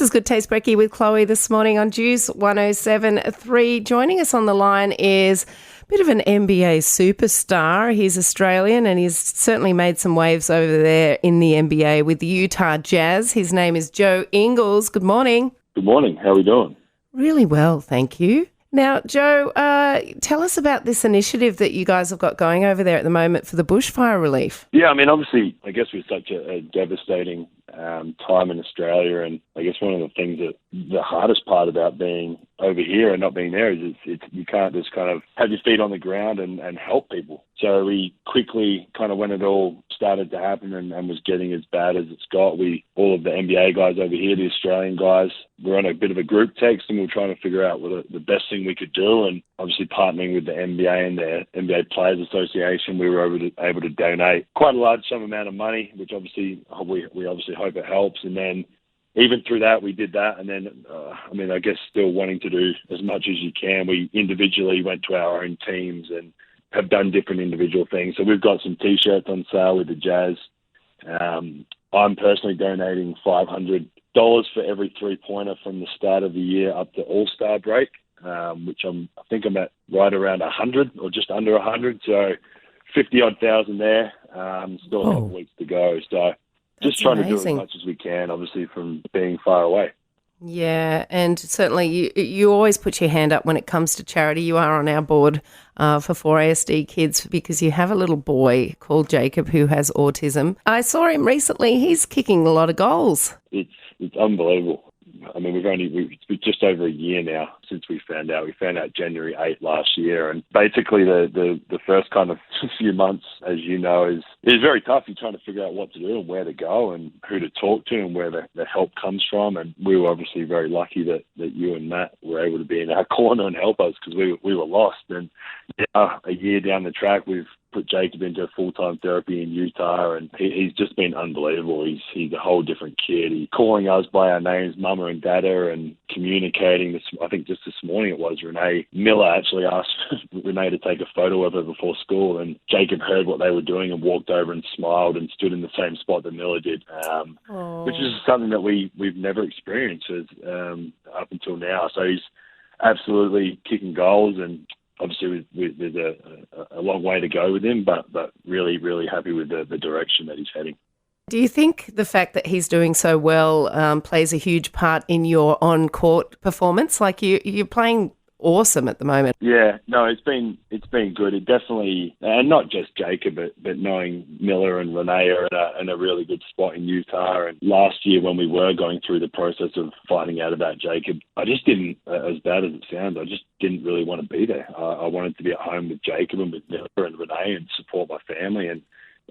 This is Good Taste Brekky with Chloe this morning on Juice 107.3. Joining us on the line is a bit of an NBA superstar. He's Australian and he's certainly made some waves over there in the NBA with the Utah Jazz. His name is Joe Ingles. Good morning. Good morning. How are we doing? Really well, thank you. Now, Joe, tell us about this initiative that you guys have got going over there at the moment for the bushfire relief. Yeah, I mean, obviously, I guess with such a devastating time in Australia, and I guess one of the things that the hardest part about being over here and not being there is you can't just kind of have your feet on the ground and help people. So we quickly, kind of when it all started to happen and was getting as bad as it's got, all of the NBA guys over here, the Australian guys, we're on a bit of a group text and we're trying to figure out what the best thing we could do. And obviously partnering with the NBA and the NBA Players Association, we were able to donate quite a large sum amount of money, which obviously we obviously hope it helps. And then even through that, we did that. And then, I guess still wanting to do as much as you can, we individually went to our own teams and have done different individual things. So we've got some T-shirts on sale with the Jazz. I'm personally donating $500 for every three-pointer from the start of the year up to All-Star break, which I think I'm at right around 100 or just under 100. So 50-odd thousand there. Still a couple weeks to go. So just trying to do as much as we can, obviously, from being far away. Yeah, and certainly you always put your hand up when it comes to charity. You are on our board for 4ASD Kids because you have a little boy called Jacob who has autism. I saw him recently. He's kicking a lot of goals. It's unbelievable. I mean, we've just over a year now since we found out. We found out January 8th last year, and basically the first kind of few months, as you know, is very tough. You're trying to figure out what to do and where to go and who to talk to and where the help comes from. And we were obviously very lucky that you and Matt were able to be in our corner and help us because we were lost. And now, a year down the track, we've put Jacob into full-time therapy in Utah, and he's just been unbelievable. He's a whole different kid. He's calling us by our names, Mama and Dada, and communicating. I think just this morning it was Renee Miller actually asked Renee to take a photo of her before school, and Jacob heard what they were doing and walked over and smiled and stood in the same spot that Miller did, which is something that we've never experienced up until now. So he's absolutely kicking goals, and obviously, there's a long way to go with him, but really, really happy with the direction that he's heading. Do you think the fact that he's doing so well plays a huge part in your on-court performance? Like you're playing awesome at the moment. Yeah, no, it's been good. It definitely, and not just Jacob, but knowing Miller and Renee are in a really good spot in Utah. And last year when we were going through the process of finding out about Jacob, I just didn't, as bad as it sounds, I just didn't really want to be there. I wanted to be at home with Jacob and with Miller and Renee and support my family. And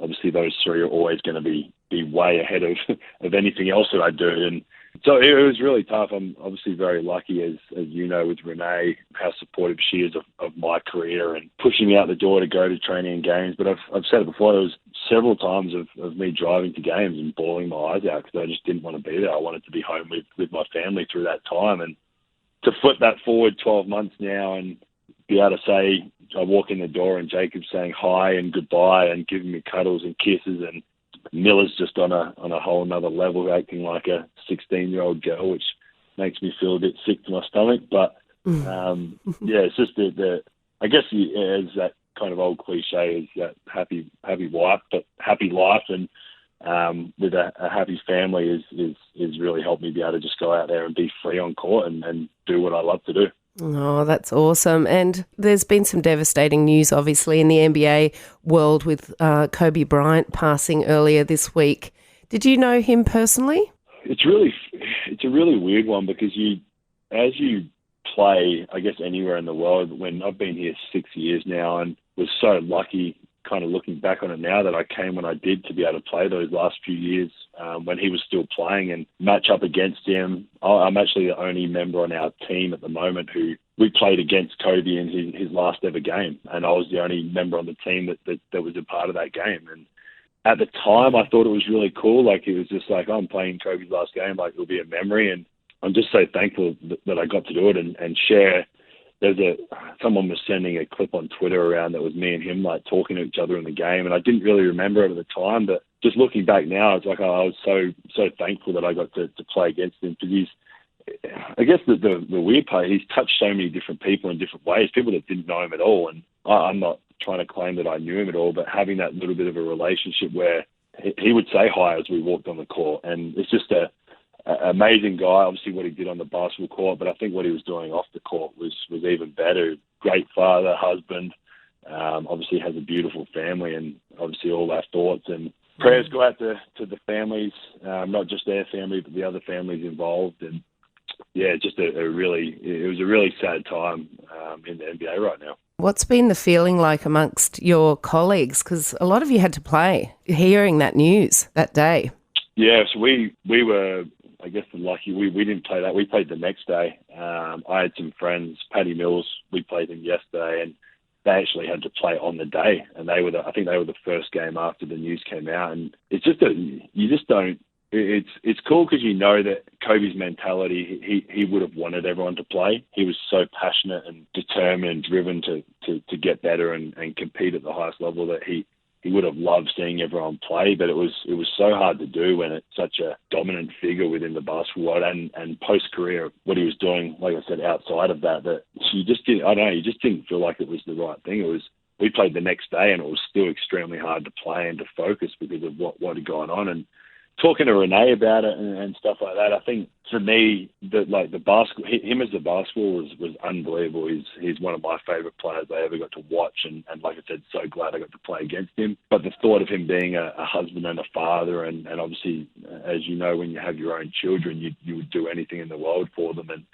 obviously those three are always going to be way ahead of anything else that I do. And so it was really tough. I'm obviously very lucky, as you know, with Renee, how supportive she is of my career and pushing me out the door to go to training and games. But I've said it before, there was several times of me driving to games and bawling my eyes out because I just didn't want to be there. I wanted to be home with my family through that time. And to flip that forward 12 months now and be able to say, I walk in the door and Jacob's saying hi and goodbye and giving me cuddles and kisses, and Miller's just on a whole nother level, acting like a 16-year-old girl, which makes me feel a bit sick to my stomach. But it's just I guess as that kind of old cliche is that happy wife, but happy life, and with a happy family is really helped me be able to just go out there and be free on court and do what I love to do. Oh, that's awesome. And there's been some devastating news, obviously, in the NBA world with Kobe Bryant passing earlier this week. Did you know him personally? It's a really weird one because as you play, I guess, anywhere in the world, when I've been here 6 years now and was so lucky, kind of looking back on it now, that I came when I did to be able to play those last few years when he was still playing and match up against him. I'm actually the only member on our team at the moment who we played against Kobe in his last ever game, and I was the only member on the team that was a part of that game. And at the time, I thought it was really cool. Like, it was just like, I'm playing Kobe's last game, like it'll be a memory, and I'm just so thankful that I got to do it and share someone was sending a clip on Twitter around that was me and him like talking to each other in the game, and I didn't really remember it at the time, but just looking back now, it's like I was so thankful that I got to play against him, because I guess the weird part, he's touched so many different people in different ways, people that didn't know him at all, and I'm not trying to claim that I knew him at all, but having that little bit of a relationship where he would say hi as we walked on the court, and it's just a amazing guy. Obviously what he did on the basketball court, but I think what he was doing off the court was even better. Great father, husband, obviously has a beautiful family, and obviously all our thoughts and prayers go out to the families, not just their family, but the other families involved. And yeah, it was a really sad time in the NBA right now. What's been the feeling like amongst your colleagues? Because a lot of you had to play, hearing that news that day. Yeah, so we were, I guess, lucky. We didn't play that. We played the next day. I had some friends, Paddy Mills, we played him yesterday, and they actually had to play on the day. And I think they were the first game after the news came out. And it's just you just don't. It's cool because you know that Kobe's mentality, he would have wanted everyone to play. He was so passionate and determined and driven to get better and compete at the highest level that he would have loved seeing everyone play. But it was so hard to do when it's such a dominant figure within the basketball world, and post-career, what he was doing, like I said, outside of that you just didn't feel like it was the right thing. We played the next day, and it was still extremely hard to play and to focus because of what had gone on. And talking to Renee about it and stuff like that, I think for me, the basketball, him as a basketball was unbelievable. He's one of my favourite players I ever got to watch, and like I said, so glad I got to play against him. But the thought of him being a husband and a father, and obviously, as you know, when you have your own children, you would do anything in the world for them, and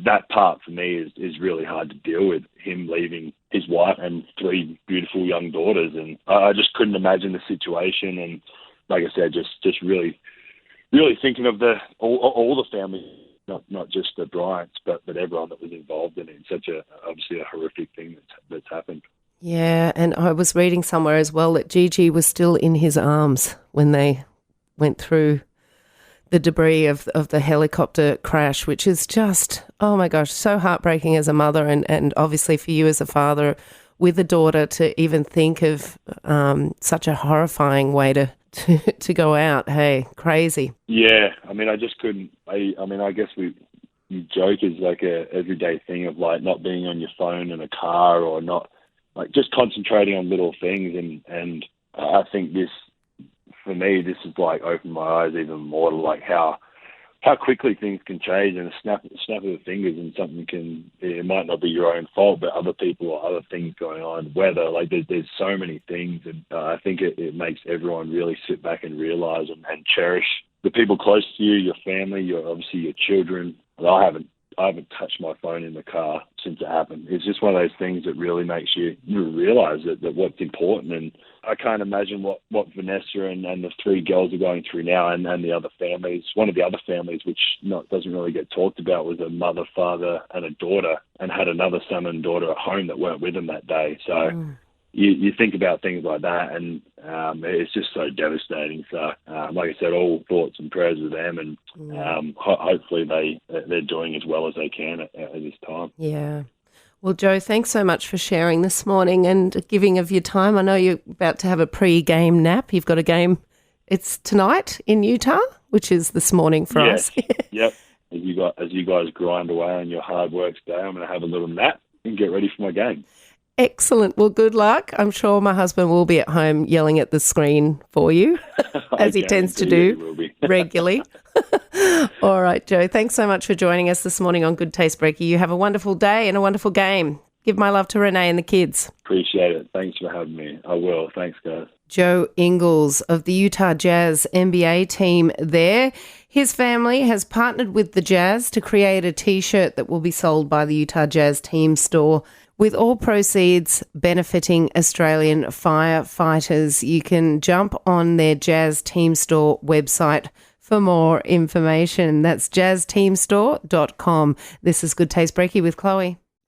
that part for me is really hard to deal with, him leaving his wife and 3 beautiful young daughters, and I just couldn't imagine the situation. And like I said, just really thinking of all the families, not just the Bryants, but everyone that was involved in it. It's such obviously a horrific thing that's happened. Yeah, and I was reading somewhere as well that Gigi was still in his arms when they went through the debris of the helicopter crash, which is just, oh my gosh, so heartbreaking as a mother, and obviously for you as a father with a daughter to even think of such a horrifying way to go out. Hey, crazy. Yeah, I mean, I just couldn't. I guess you joke is like a everyday thing of like not being on your phone in a car, or not like just concentrating on little things. And I think this, for me, this has like opened my eyes even more to like how quickly things can change in a snap of the fingers, and it might not be your own fault, but other people or other things going on, weather, like there's so many things. And I think it makes everyone really sit back and realize and cherish the people close to you, your family, obviously your children. I haven't touched my phone in the car since it happened. It's just one of those things that really makes you realize that what's important. And I can't imagine what Vanessa and the 3 girls are going through now, and the other families. One of the other families, which doesn't really get talked about, was a mother, father, and a daughter, and had another son and daughter at home that weren't with them that day. So you think about things like that, and it's just so devastating. So, like I said, all thoughts and prayers with them, and hopefully they're doing as well as they can at this time. Yeah. Well, Joe, thanks so much for sharing this morning and giving of your time. I know you're about to have a pre-game nap. You've got a game. It's tonight in Utah, which is this morning for us. Yep. As you guys grind away on your hard work today, I'm going to have a little nap and get ready for my game. Excellent. Well, good luck. I'm sure my husband will be at home yelling at the screen for you, as he tends to do regularly. All right, Joe, thanks so much for joining us this morning on Good Taste Brekky. You have a wonderful day and a wonderful game. Give my love to Renee and the kids. Appreciate it. Thanks for having me. I will. Thanks, guys. Joe Ingles of the Utah Jazz NBA team there. His family has partnered with the Jazz to create a T-shirt that will be sold by the Utah Jazz team store, with all proceeds benefiting Australian firefighters. You can jump on their Jazz Team Store website for more information. That's jazzteamstore.com. This is Good Taste Brekky with Chloe.